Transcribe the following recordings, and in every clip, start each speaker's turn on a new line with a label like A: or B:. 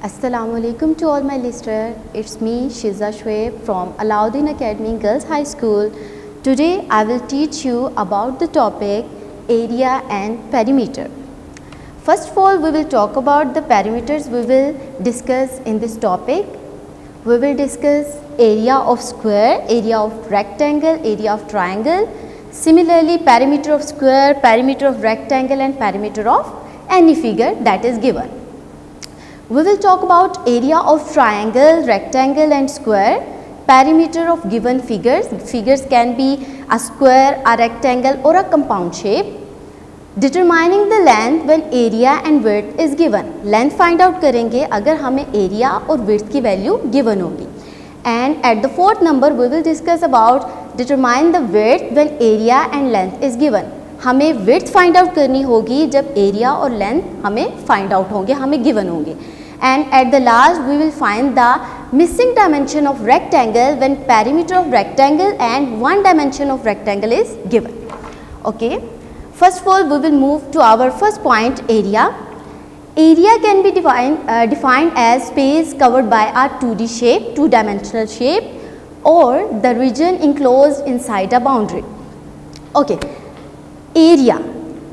A: Assalamualaikum to all my listeners. It's me Shiza Shoaib from Alauddin Academy Girls High School. Today I will teach you about the topic area and perimeter. First of all, we will talk about the perimeters we will discuss in this topic. We will discuss area of square, area of rectangle, area of triangle. Similarly, perimeter of square, perimeter of rectangle and perimeter of any figure that is given. We will talk about area of triangle, rectangle and square, perimeter of given figures. Figures can be a square, a rectangle or a compound shape. Determining the length when area and width is given. Length find out करेंगे अगर हमें area और width की value given होगी. And at the fourth number we will discuss about determine the width when area and length is given. हमें width find out करनी होगी जब area और length हमें find out होंगे, हमें given होंगे. And at the last we will find the missing dimension of rectangle when perimeter of rectangle and one dimension of rectangle is given. Okay. First of all, we will move to our first point, area. Area can be defined as space covered by a 2D shape, two-dimensional shape, or the region enclosed inside a boundary. Okay. Area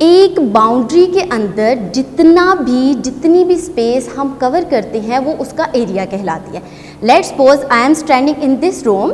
A: एक boundary के अंदर जितनी भी space हम cover करते हैं वो उसका एरिया कहलाती है. Let's suppose I am standing in this room.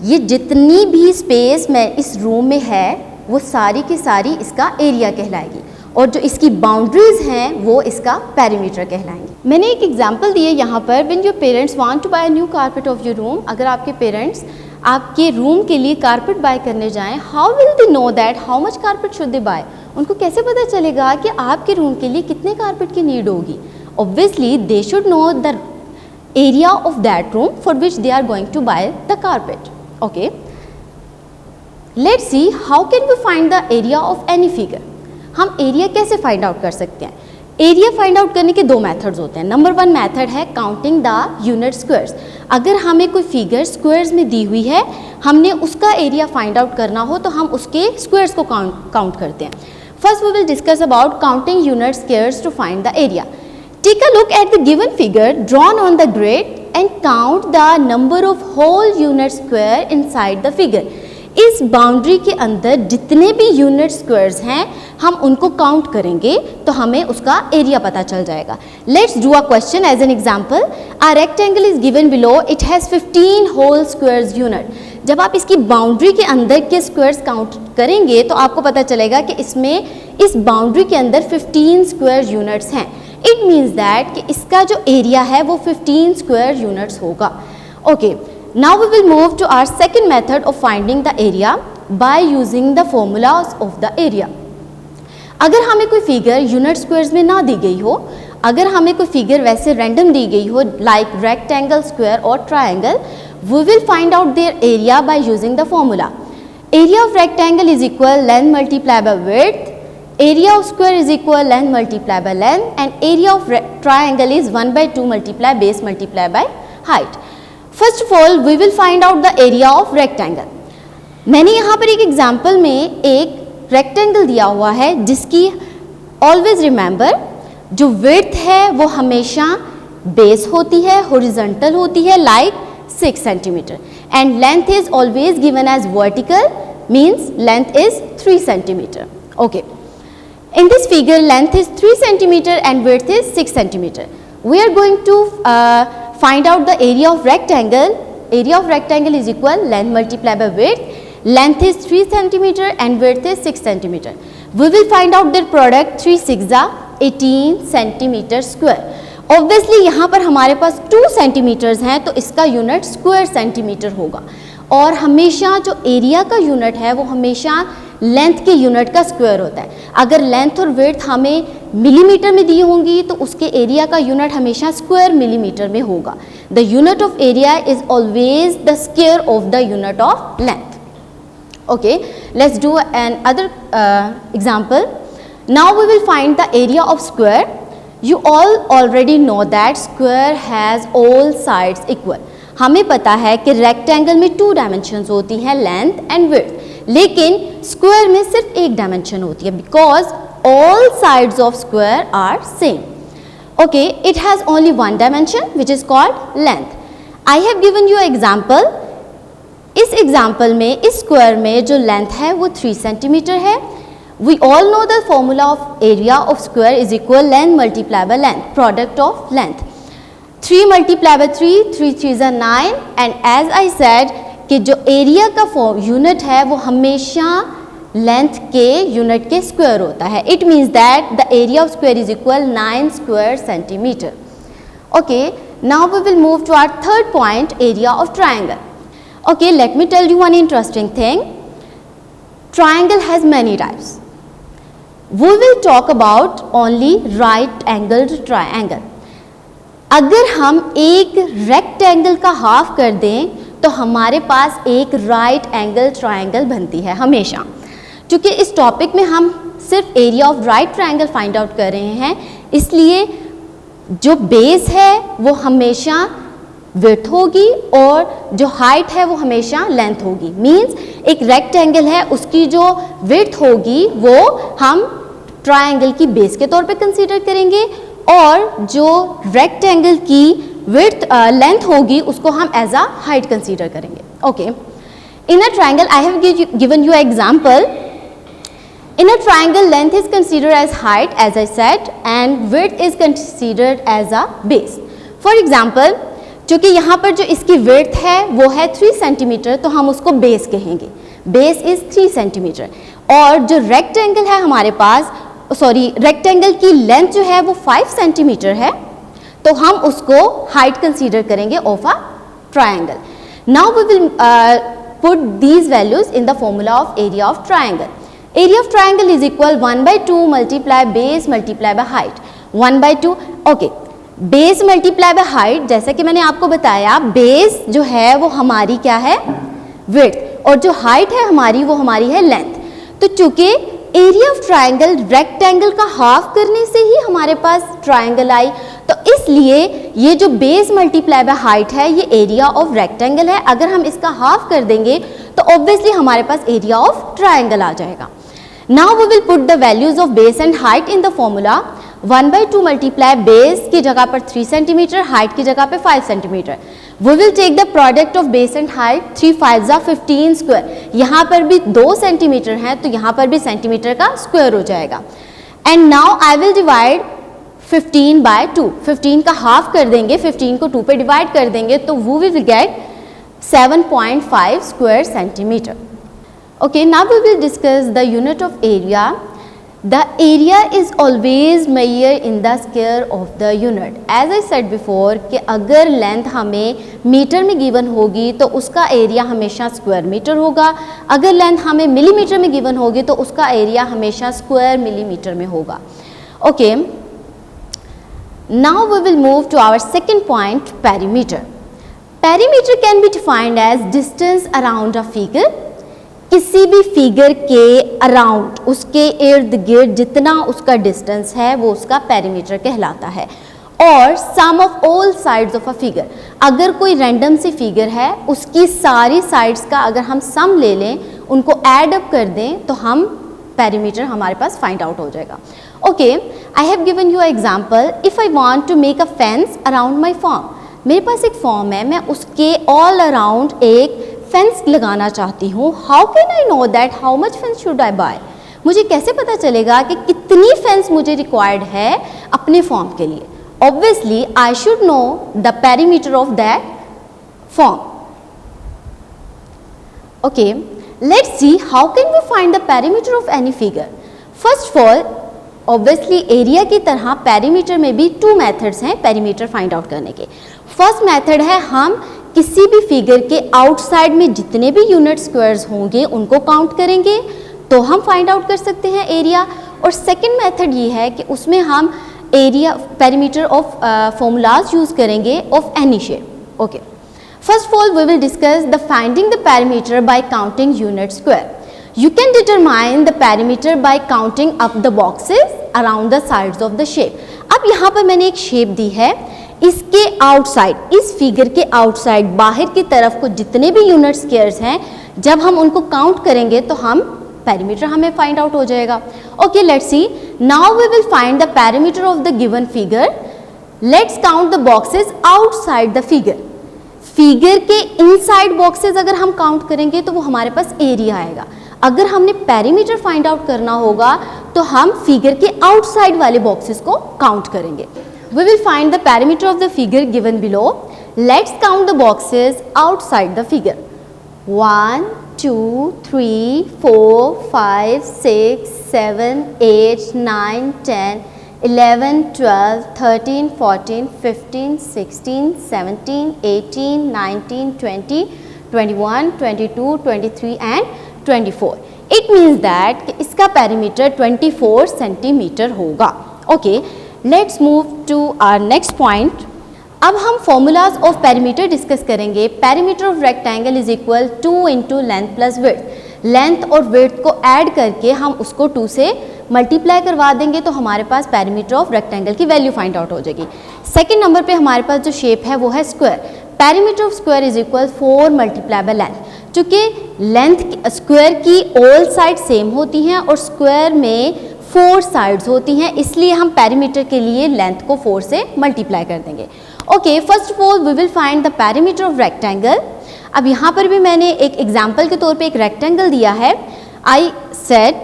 A: ये जितनी भी स्पेस मैं इस रूम में है वो सारी की सारी इसका एरिया कहलाएगी और जो इसकी बाउंड्रीज हैं वो इसका पेरीमीटर कहलाएंगे. मैंने एक एग्जांपल दी है यहाँ पर. When your parents want to buy a new carpet of your room, अगर आपके पेरेंट्स आपके रूम के लिए कारपेट बाय करने जाएं, how will they know that how much carpet should they buy? उनको कैसे पता चलेगा कि आपके रूम के लिए कितने कारपेट की नीड होगी? Obviously they should know the area of that room for which they are going to buy the carpet. Okay, let's see how can we find the area of any figure. हम area कैसे find out कर सकते हैं? Area find out करने के दो methods होते हैं. नंबर वन मेथड है काउंटिंग द यूनिट स्क्वायर्स. अगर हमें कोई फिगर स्क्वायर्स में दी हुई है, हमने उसका एरिया फाइंड आउट करना हो तो हम उसके स्क्वायर्स को काउंट करते हैं. First we will discuss about counting unit squares to find the area. Take a look at the given figure drawn on the grid and count the number of whole unit square inside the figure. इस boundary के अंदर जितने भी unit squares हैं हम उनको count करेंगे तो हमें उसका एरिया पता चल जाएगा. Let's do a question as an example. A rectangle is given below, it has 15 whole squares unit. जब आप इसकी बाउंड्री के अंदर के स्क्वायर्स काउंट करेंगे तो आपको पता चलेगा कि इसमें इस बाउंड्री के अंदर 15 स्क्वायर यूनिट्स हैं. इट मीन्स दैट कि इसका जो एरिया है वो 15 स्क्वायर यूनिट्स होगा. Okay, now we will move to our second method of finding the area by using the formulas of the area. अगर हमें कोई फिगर यूनिट स्क्वायर्स में ना दी गई हो, अगर हमें कोई फिगर वैसे रैंडम दी गई हो लाइक रेक्टेंगल, स्क्वायर और triangle, we will find out their area by using the formula. Area of rectangle is equal length multiplied by width, area of square is equal length multiplied by length, and area of triangle is 1/2 multiplied base multiplied by height. First of all, we will find out the area of rectangle. मैंने यहाँ पर एक example में एक rectangle दिया हुआ है जिसकी ऑलवेज रिमेंबर जो विड्थ है वो हमेशा बेस होती है, हॉरिजॉन्टल होती है like 6 centimeter, and length is always given as vertical, means length is 3 centimeter. Okay, in this figure length is 3 centimeter and width is 6 centimeter. We are going to find out the area of rectangle. Area of rectangle is equal length multiplied by width. Length is 3 centimeter and width is 6 centimeter. We will find out their product. 3 6 18 centimeter square. Obviously यहाँ पर हमारे पास 2 centimetres हैं तो इसका unit square centimetre होगा और हमेशा जो एरिया का यूनिट है वो हमेशा लेंथ के यूनिट का स्क्वायर होता है. अगर लेंथ और विड्थ हमें मिलीमीटर में दी होंगी तो उसके एरिया का यूनिट हमेशा स्क्वायर मिलीमीटर में होगा. The unit of area is always the square of the unit of length. Okay, let's do another example. Now we will find the area of square. You all already know that square has all sides equal. हमें पता है कि rectangle में 2 dimensions होती हैं, length and width, लेकिन square में सिर्फ एक डायमेंशन होती है because all sides of square are same. Okay, it has only one dimension which is called length. I have given you example. इस एग्जाम्पल में इस स्क्वायर में जो लेंथ है वो 3 सेंटीमीटर है. We all know the formula of area of square is equal length multiplied by length, product of length. 3 multiplied by 3, 3 3s are 9 and as I said कि जो एरिया का यूनिट है वो हमेशा लेंथ के यूनिट के square होता है. It means that the area of square is equal 9 square centimetre. Okay, now we will move to our third point, area of triangle. Okay, let me tell you one interesting thing. Triangle has many types. We will talk about only right angled triangle. अगर हम एक rectangle का half कर दें तो हमारे पास एक right angle triangle बनती है हमेशा. क्योंकि इस टॉपिक में हम सिर्फ area of right triangle find out कर रहे हैं, इसलिए जो बेस है वो हमेशा विड्थ होगी और जो हाइट है वो हमेशा लेंथ होगी. मींस एक रेक्टेंगल है, उसकी जो विड्थ होगी वो हम ट्रायंगल की बेस के तौर पे कंसीडर करेंगे और जो रेक्टेंगल की विड्थ लेंथ होगी उसको हम एज अ हाइट कंसीडर करेंगे. Okay, in a triangle I have given you example. In a triangle, length is considered as height, as I said, and width is considered as a base. For example, चूँकि यहाँ पर जो इसकी width है वो है 3 centimetre, तो हम उसको बेस कहेंगे. Base is 3 centimetre. और जो रेक्टेंगल है हमारे पास, रेक्टेंगल की लेंथ जो है वो 5 सेंटीमीटर है, तो हम उसको हाइट कंसीडर करेंगे of a triangle. Now we will put these values in the formula of area of triangle. Area of triangle is equal 1/2 multiply base multiply by height. 1/2. Okay, base multiply by height, जैसा कि मैंने आपको बताया base जो है वो हमारी क्या है, विड्थ, और जो हाइट है हमारी वो हमारी है लेंथ. तो चूंकि एरिया ऑफ ट्रायंगल रेक्टेंगल का हाफ करने से ही हमारे पास ट्रायंगल आई, तो इसलिए ये जो बेस मल्टीप्लाई बाय हाइट है ये एरिया ऑफ रेक्टेंगल है. अगर हम इसका हाफ कर देंगे तो ऑब्वियसली हमारे पास एरिया ऑफ ट्रायंगल आ जाएगा. Now we will put the values of base and height in the formula. 1/2 multiply base की जगह पर 3 सेंटीमीटर, हाइट की जगह पे 5 centimetre. We will take the product of base and height. 3 5 15 square. यहाँ पर भी 2 सेंटीमीटर हैं तो यहाँ पर भी सेंटीमीटर का स्क्वायर हो जाएगा. And now I will divide 15 by 2. 15 का हाफ कर देंगे, 15 को 2 पे डिवाइड कर देंगे तो we will get 7.5 square centimetre. Okay, now we will discuss the unit of area. The area is always measured in the square of the unit. As I said before कि अगर length हमें metre में given होगी तो उसका area हमेशा square metre होगा. अगर लेंथ हमें मिलीमीटर में गिवन होगी तो उसका एरिया हमेशा स्क्वायर मिलीमीटर में होगा. Okay, now we will move to our second point, perimeter. Perimeter can be defined as distance around a figure. किसी भी फिगर के अराउंड, उसके इर्द गिर्द जितना उसका डिस्टेंस है वो उसका पेरीमीटर कहलाता है. और sum of all sides of a figure, अगर कोई रैंडम सी फिगर है उसकी सारी साइड्स का अगर हम सम ले लें, उनको ऐड अप कर दें तो हम पेरीमीटर हमारे पास फाइंड आउट हो जाएगा. Okay, I have given you example. If I want to make a fence around my farm. मेरे पास एक फॉर्म है, मैं उसके ऑल अराउंड एक फेंस लगाना चाहती हूँ. How can I know that how much fence should I buy. मुझे कैसे पता चलेगा कि कितनी फेंस मुझे रिक्वायर्ड है अपने फॉर्म के लिए. Obviously I should know the perimeter of that farm. Okay, let's see how can we find the perimeter of any figure. First of all, obviously area की तरह पेरीमीटर में भी 2 मेथड्स हैं पेरीमीटर फाइंड आउट करने के. First method है हम किसी भी फिगर के आउटसाइड में जितने भी यूनिट स्क्वायर्स होंगे उनको काउंट करेंगे तो हम फाइंड आउट कर सकते हैं एरिया. और सेकंड मेथड ये है कि उसमें हम area perimeter of formulas use करेंगे of any shape. Okay, first of all we will discuss the finding the perimeter by counting unit square. You can determine the perimeter by counting up the boxes around the sides of the shape. अब यहाँ पर मैंने एक shape दी है, इसके outside, इस figure के outside बाहर की तरफ को जितने भी यूनिट स्क्वायर्स हैं जब हम उनको काउंट करेंगे तो हम पेरीमीटर हमें फाइंड आउट हो जाएगा. Okay, let's see. Now we will find the perimeter of the given figure. Let's count the boxes outside the figure. Figure के इनसाइड बॉक्सेस अगर हम काउंट करेंगे तो वो हमारे पास एरिया आएगा। अगर हमने पेरीमीटर फाइंड आउट करना होगा तो हम फिगर के आउटसाइड वाले बॉक्सेस को काउंट करेंगे। We will find the perimeter of the figure given below. Let's count the boxes outside the figure. 1 2 3 4 5 6 7 8 9 10 11 12 13 14 15 16 17 18 19 20 21 22 23 and 24। It means that कि इसका पेरीमीटर 24 सेंटीमीटर होगा। Okay, let's move to our next point. अब हम formulas of perimeter discuss करेंगे। Perimeter of rectangle is equal 2 into length plus width. Length और width को add करके हम उसको 2 से मल्टीप्लाई करवा देंगे तो हमारे पास पेरीमीटर ऑफ रेक्टेंगल की वैल्यू फाइंड आउट हो जाएगी। सेकंड नंबर पे हमारे पास जो शेप है वो है square. Perimeter of square is equal 4 multiply by length. चूँकि लेंथ स्क्वायर की ऑल साइड सेम होती हैं और स्क्वायर में 4 साइड्स होती हैं, इसलिए हम पेरीमीटर के लिए लेंथ को 4 से मल्टीप्लाई कर देंगे। Okay, first of all we will find the perimeter of rectangle. अब यहाँ पर भी मैंने एक एग्जाम्पल के तौर पे एक रेक्टेंगल दिया है। आई सेड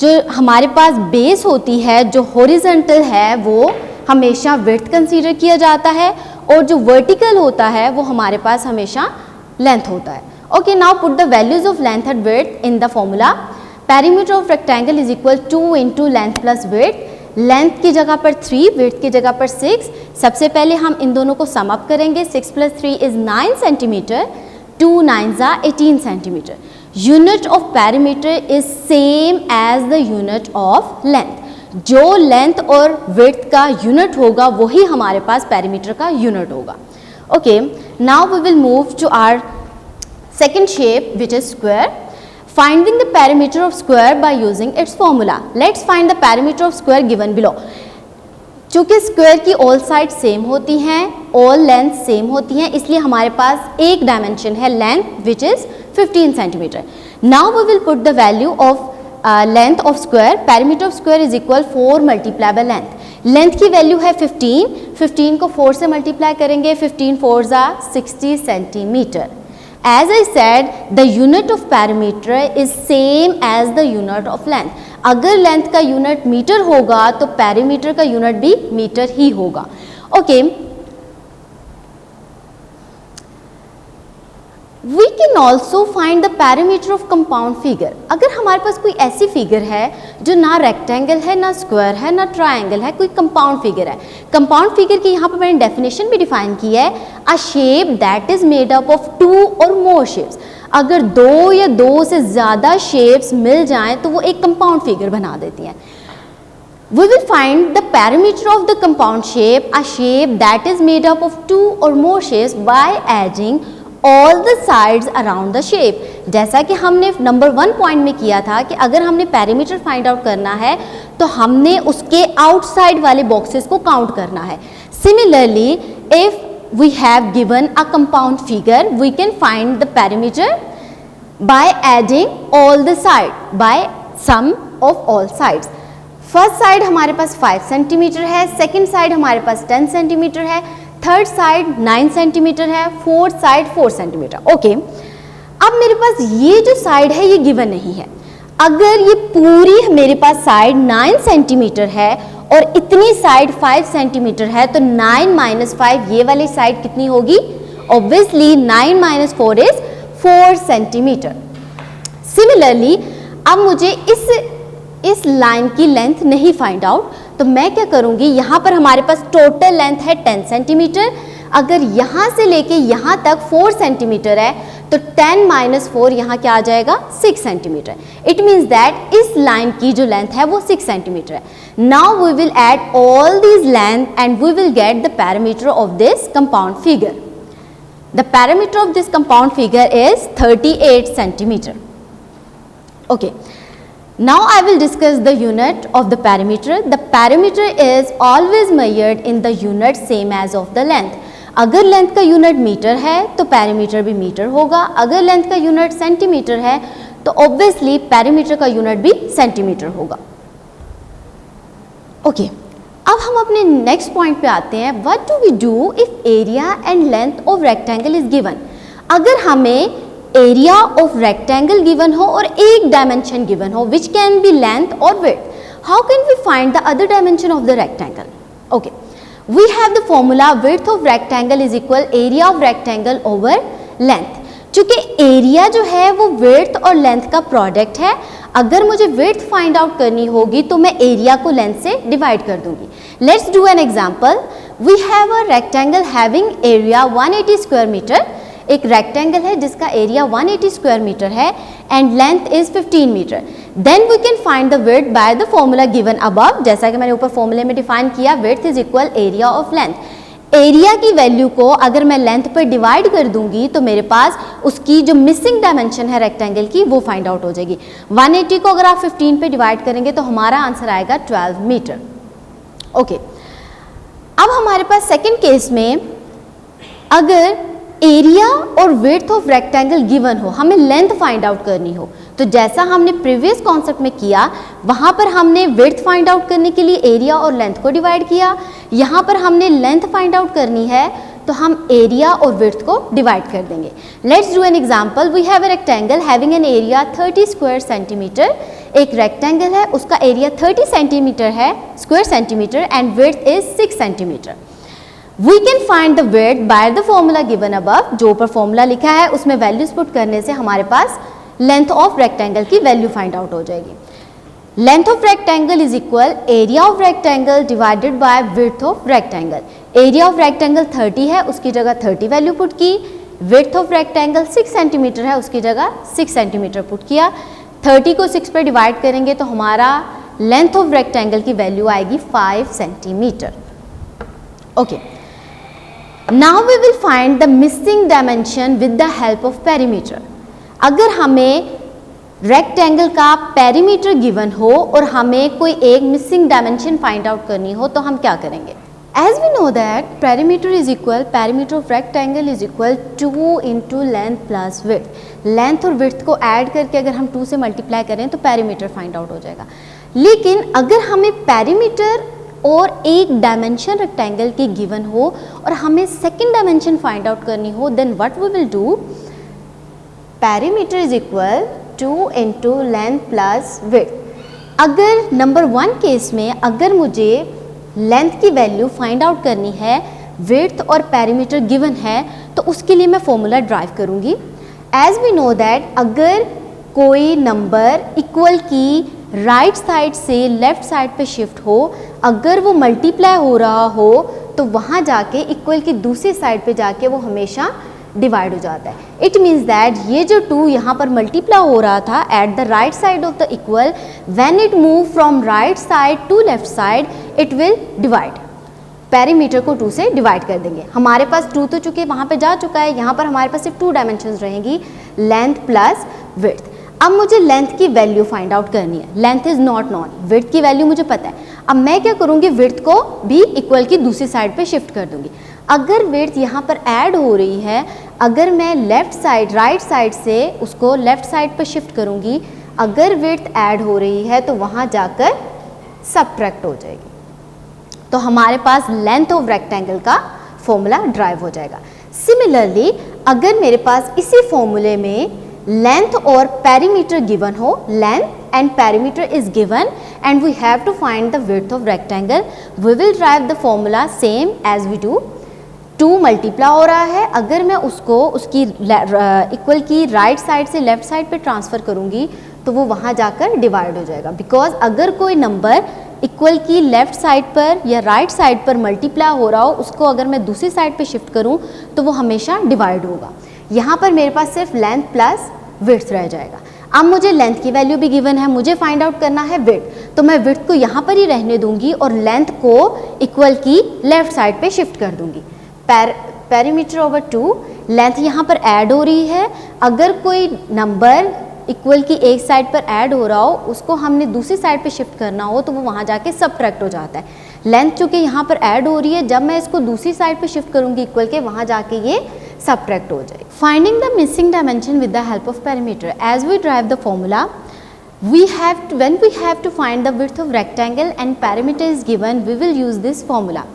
A: जो हमारे पास बेस होती है जो हॉरिजॉन्टल है वो हमेशा विड्थ कंसीडर किया जाता है और जो वर्टिकल होता है वो हमारे पास हमेशा लेंथ होता है। Okay, now put the values of length and width in the formula. Perimeter of rectangle is equal 2 into length plus width. Length की जगह पर 3, विड्थ की जगह पर 6। सबसे पहले हम इन दोनों को सम अप करेंगे। 6 + 3 इज 9 centimetre, 2 9s are 18 centimetre. Unit of perimeter is same as the unit of length. जो लेंथ और विड्थ का यूनिट होगा वही हमारे पास पेरीमीटर का यूनिट होगा। Okay, now we will move to our second shape which is square. Finding the perimeter of square by using its formula. Let's find the perimeter of square given below. चूँकि square की all side same होती हैं, all length same होती हैं, इसलिए हमारे पास एक dimension है length which is 15 centimetre. Now we will put the value of length of square. Perimeter of square is equal 4 multiply by length. Length की वैल्यू है 15, 15 को 4 से मल्टीप्लाई करेंगे। 15 4s are 60 centimetre. As I said, the unit of perimeter is same as the unit of length. अगर length का unit metre होगा तो perimeter का यूनिट भी मीटर ही होगा। Okay, We can also find the perimeter of compound figure. अगर हमारे पास कोई ऐसी फिगर है जो ना रेक्टेंगल है, ना स्क्वायर है, ना ट्रायंगल है, कोई कंपाउंड फिगर है। कंपाउंड फिगर की यहाँ पर मैंने डेफिनेशन भी डिफाइन की है, अ shape that is made up of 2 और मोर शेप्स। अगर 2 या 2 से ज़्यादा शेप्स मिल जाएं तो वो एक कंपाउंड फिगर बना देती हैं। We will find the perimeter of the compound shape, a shape that is made up of 2 or more shapes by adding all the sides around the shape. जैसा कि हमने नंबर 1 पॉइंट में किया था कि अगर हमने पेरीमीटर फाइंड आउट करना है तो हमने उसके आउटसाइड वाले बॉक्सेस को काउंट करना है। Similarly, if we have given a compound figure, we can find the perimeter by adding all the side by sum of all sides. First side हमारे पास 5 सेंटीमीटर है, सेकेंड साइड हमारे पास 10 centimetre है, third side 9 centimetre है, fourth side 4 centimetre. Okay, अब मेरे पास ये जो side है ये गिवन नहीं है। अगर ये पूरी मेरे पास साइड 9 सेंटीमीटर है और इतनी साइड 5 सेंटीमीटर है तो 9 - 5 ये वाली साइड कितनी होगी? Obviously 9 - 4 is 4 centimetre. सिमिलरली अब मुझे इस लाइन की लेंथ नहीं फाइंड आउट, तो मैं क्या करूंगी, यहाँ पर हमारे पास टोटल लेंथ है 10 सेंटीमीटर। अगर यहाँ से लेके यहाँ तक 4 सेंटीमीटर है तो 10 - 4 यहाँ क्या आ जाएगा? 6 सेंटीमीटर। इट मीन्स दैट इस लाइन की जो लेंथ है वो 6 सेंटीमीटर है। Now we will add all these length and we will get the parameter of this compound figure. The parameter of this compound figure is 38 centimetre. Okay, now I will discuss the unit of the perimeter. The perimeter is always measured in the unit same as of the length. अगर length का unit metre है तो perimeter भी metre होगा, अगर length का unit centimetre है तो ऑब्वियसली पेरीमीटर का यूनिट भी सेंटीमीटर होगा। ओके, अब अब हम अपने नेक्स्ट पॉइंट पे आते हैं, what do we do if area and length of rectangle is given. अगर हमें एरिया ऑफ रेक्टेंगल गिवन हो और एक डायमेंशन गिवन हो विच कैन बी लेंथ और width, how can we find the other dimension of the rectangle. Okay, we have the formula width of rectangle is equal area of rectangle over length. चूंकि area जो है वो width और length का product है, अगर मुझे विड्थ फाइंड आउट करनी होगी तो मैं एरिया को लेंथ से डिवाइड कर दूंगी। Let's do an example. We have a rectangle having area 180 square metre. एक रेक्टेंगल है जिसका एरिया 180 स्क्वायर मीटर है and length is 15 metre. Then we can find the width by the formula given above. जैसा कि मैंने ऊपर फॉर्मूले में डिफाइन किया, width is equal area of length. Area की वैल्यू को अगर मैं लेंथ पर डिवाइड कर दूंगी तो मेरे पास उसकी जो मिसिंग डायमेंशन है रेक्टेंगल की वो फाइंड आउट हो जाएगी। 180 को अगर आप 15 पे डिवाइड करेंगे तो हमारा आंसर आएगा 12 मीटर। ओके, अब हमारे पास सेकेंड केस में अगर एरिया और विड्थ ऑफ रेक्टेंगल गिवन हो, हमें लेंथ फाइंड आउट करनी हो, तो जैसा हमने प्रीवियस कॉन्सेप्ट में किया वहां पर हमने विड्थ फाइंड आउट करने के लिए एरिया और लेंथ को डिवाइड किया। यहाँ पर हमने लेंथ फाइंड आउट करनी है तो हम एरिया और विड्थ को डिवाइड कर देंगे। Let's do an example. We have a rectangle having an area 30 square centimetre. एक रेक्टेंगल है, उसका एरिया 30 सेंटीमीटर है, square centimetre, and width is 6 centimetre. We can find the width by the formula given above। जो ऊपर formula लिखा है उसमें values put करने से हमारे पास लेंथ ऑफ रेक्टेंगल की वैल्यू फाइंड आउट हो जाएगी। Length of rectangle is equal area of rectangle divided by width of rectangle. Area of rectangle 30 है, उसकी जगह 30 वैल्यू पुट की। विड्थ ऑफ रेक्टेंगल 6 सेंटीमीटर है, उसकी जगह 6 सेंटीमीटर पुट किया। 30 को 6 पर डिवाइड करेंगे तो हमारा लेंथ ऑफ रेक्टेंगल की वैल्यू आएगी 5 centimetre. Okay, Now we will find the missing dimension with the help of perimeter। अगर हमें रेक्टेंगल का पेरीमीटर गिवन हो और हमें कोई एक मिसिंग डायमेंशन फाइंड आउट करनी हो तो हम क्या करेंगे। As we know that perimeter is equal, perimeter of rectangle is equal 2 into length plus width। Length और विड्थ को ऐड करके अगर हम 2 से मल्टीप्लाई करें तो पेरीमीटर फाइंड आउट हो जाएगा। लेकिन अगर हमें पेरीमीटर और एक डायमेंशन रेक्टेंगल की गिवन हो और हमें सेकंड डायमेंशन फाइंड आउट करनी हो, then what we will do, perimeter is equal 2 into length plus width. अगर नंबर 1 केस में अगर मुझे लेंथ की वैल्यू फाइंड आउट करनी है, विड्थ और पेरीमीटर गिवन है, तो उसके लिए मैं फॉर्मूला ड्राइव करूंगी। एज वी नो दैट अगर कोई नंबर इक्वल की राइट साइड से लेफ्ट साइड पे शिफ्ट हो, अगर वो मल्टीप्लाई हो रहा हो तो वहाँ जाके इक्वल की दूसरी साइड पे जाके वो हमेशा डिवाइड हो जाता है। इट मीन्स दैट ये जो 2 यहाँ पर मल्टीप्लाई हो रहा था at the right side of the equal, when it move from right side to left side it will divide. Perimeter को 2 से डिवाइड कर देंगे। हमारे पास 2 तो चुके वहाँ पे जा चुका है, यहाँ पर हमारे पास सिर्फ 2 डायमेंशंस रहेंगी, लेंथ प्लस विड्थ। अब मुझे लेंथ की वैल्यू फाइंड आउट करनी है। Length is not non, width की वैल्यू मुझे पता है। अब मैं क्या करूँगी, विड्थ को भी इक्वल की दूसरी साइड पे शिफ्ट कर दूंगी। अगर विड्थ यहाँ पर ऐड हो रही है, अगर मैं लेफ्ट साइड राइट साइड से उसको लेफ्ट साइड पे शिफ्ट करूँगी, अगर विड्थ ऐड हो रही है तो वहाँ जाकर सबट्रैक्ट हो जाएगी। तो हमारे पास लेंथ ऑफ रेक्टेंगल का फॉर्मूला ड्राइव हो जाएगा। सिमिलरली अगर मेरे पास इसी फॉर्मूले में लेंथ और पेरीमीटर गिवन हो, length and perimeter is given and we have to find the width of rectangle, we will derive the formula same as we do. 2 multiply हो रहा है, अगर मैं उसको उसकी इक्वल की राइट साइड से लेफ्ट साइड पे ट्रांसफ़र करूँगी तो वो वहाँ जाकर डिवाइड हो जाएगा। बिकॉज अगर कोई नंबर इक्वल की लेफ्ट साइड पर या राइट साइड पर मल्टीप्लाई हो रहा हो, उसको अगर मैं दूसरी साइड पे शिफ्ट करूँ तो वो हमेशा डिवाइड होगा। यहाँ पर मेरे पास सिर्फ लेंथ प्लस विड्थ रह जाएगा। अब मुझे लेंथ की वैल्यू भी गिवन है, मुझे फाइंड आउट करना है विड्थ, तो मैं विड्थ को यहाँ पर ही रहने दूंगी और लेंथ को इक्वल की लेफ्ट साइड पे शिफ्ट कर दूंगी। पेरीमीटर ओवर 2, लेंथ यहाँ पर ऐड हो रही है, अगर कोई नंबर इक्वल की एक साइड पर ऐड हो रहा हो, उसको हमने दूसरी साइड पे शिफ्ट करना हो तो वो वहाँ जाके सबट्रैक्ट हो जाता है। लेंथ चूँकि यहाँ पर ऐड हो रही है, जब मैं इसको दूसरी साइड पे शिफ्ट करूँगी इक्वल के, वहाँ जाके ये subtract हो जाए। Finding the missing dimension with the help of perimeter, as we derive the formula, when we have to find the width of rectangle and perimeter is given, we will use this formula.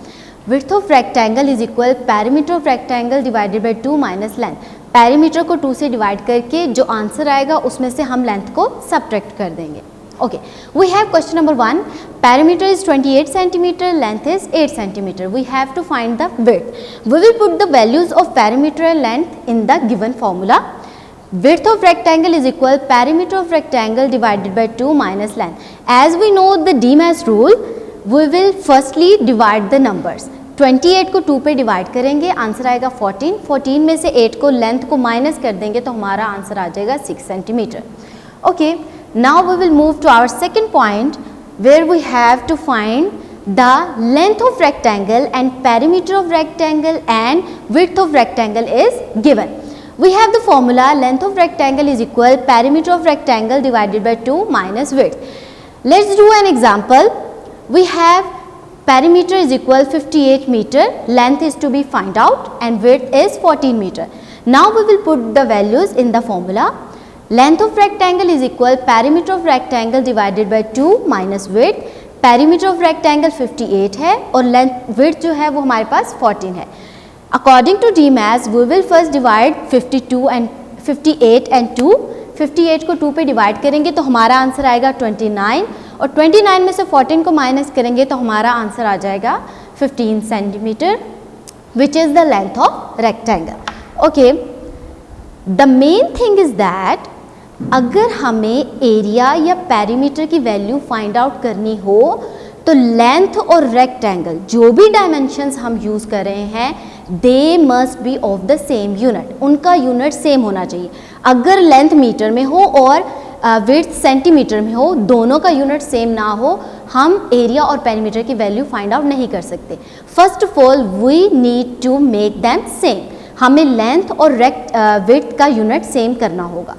A: Width of rectangle is equal perimeter of rectangle divided by 2 minus length. Perimeter को 2 से divide करके जो answer आएगा उसमें से हम length को subtract कर देंगे. Okay, we have question number 1. Perimeter is 28 centimeter, length is 8 centimeter. We have to find the width. We will put the values of perimeter and length in the given formula. Width of rectangle is equal perimeter of rectangle divided by 2 minus length. As we know the DMAS rule, we will firstly divide the numbers. 28 को 2 पे divide करेंगे, answer आएगा 14. 14 में से 8 को length को minus कर देंगे तो हमारा आंसर आ जाएगा 6 centimetre. Okay, now we will move to our second point where we have to find the length of rectangle and perimeter of rectangle and width of rectangle is given. We have the formula length of rectangle is equal perimeter of rectangle divided by 2 minus width. Let's do an example. We have perimeter is equal 58 meter, length is to be find out and width is 14 meter. Now we will put the values in the formula. Length of rectangle is equal perimeter of rectangle divided by 2 minus width. Perimeter of rectangle 58 है और length width जो है वो हमारे पास 14 है. According to DMAS, we will first divide 52 and 58 and 2. 58 को 2 पे divide करेंगे तो हमारा आंसर आएगा 29 और 29 में से 14 को माइनस करेंगे तो हमारा आंसर आ जाएगा 15 centimetre, which is the length of rectangle. Okay, the main thing is that अगर हमें एरिया या पेरीमीटर की वैल्यू फाइंड आउट करनी हो तो लेंथ और रेक्टेंगल जो भी डायमेंशंस हम यूज़ कर रहे हैं they must be of the same unit, उनका यूनिट सेम होना चाहिए. अगर लेंथ मीटर में हो और विड्थ सेंटीमीटर में हो, दोनों का यूनिट सेम ना हो, हम एरिया और पेरीमीटर की वैल्यू फाइंड आउट नहीं कर सकते. First of all we need to make them same. हमें लेंथ और विड्थ का यूनिट सेम करना होगा.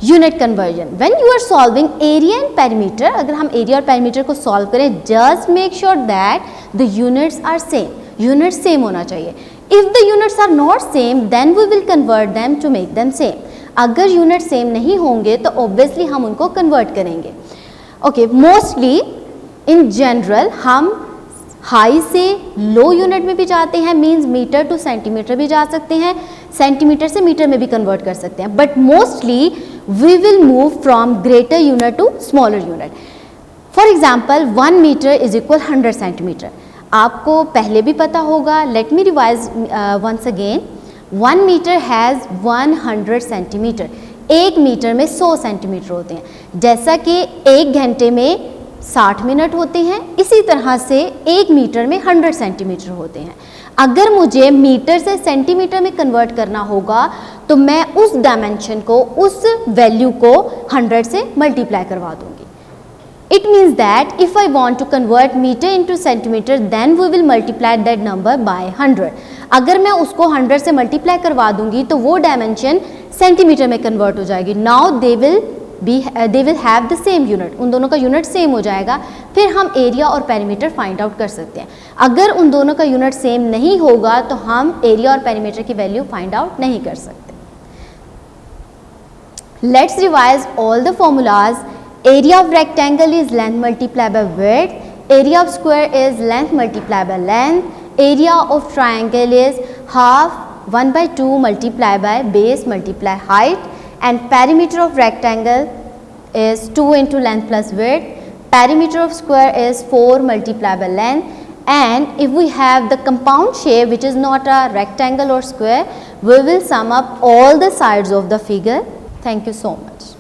A: Unit conversion, when you are solving area and perimeter, अगर हम एरिया और पेरीमीटर को सॉल्व करें just make sure that the units are same. Unit same होना चाहिए. If the units are not same then we will convert them to make them same. अगर unit same नहीं होंगे तो ऑब्वियसली हम उनको कन्वर्ट करेंगे. ओके, मोस्टली इन जनरल हम हाई से लो यूनिट में भी जाते हैं, मींस मीटर टू सेंटीमीटर भी जा सकते हैं, सेंटीमीटर से मीटर में भी कन्वर्ट कर सकते हैं, but mostly we will move from greater unit to smaller unit. For example, 1 meter is equal 100 centimeter. आपको पहले भी पता होगा, let me revise once again. 1 meter has 100 centimeter. 1 metre में 100 सेंटीमीटर होते हैं. जैसा कि 1 घंटे में 60 मिनट होते हैं, इसी तरह से 1 मीटर में 100 सेंटीमीटर होते हैं. अगर मुझे मीटर से सेंटीमीटर में कन्वर्ट करना होगा तो मैं उस डायमेंशन को, उस वैल्यू को 100 से मल्टीप्लाई करवा दूंगी. It means that if I want to convert metre into centimetre then we will multiply that number by 100. अगर मैं उसको 100 से मल्टीप्लाई करवा दूंगी तो वो डायमेंशन सेंटीमीटर में कन्वर्ट हो जाएगी. Now they will have the same unit. उन दोनों का यूनिट सेम हो जाएगा. फिर हम एरिया और पेरीमीटर फाइंड आउट कर सकते हैं. अगर उन दोनों का यूनिट सेम नहीं होगा तो हम एरिया और पेरीमीटर की वैल्यू फाइंड आउट नहीं कर सकते. Let's revise all the formulas. Area of rectangle is length multiplied by width. Area of square is length multiplied by length. Area of triangle is half 1 by 2 multiplied by base multiply height. And perimeter of rectangle is 2 into length plus width. Perimeter of square is 4 multiplied by length. And if we have the compound shape which is not a rectangle or square, we will sum up all the sides of the figure. Thank you so much.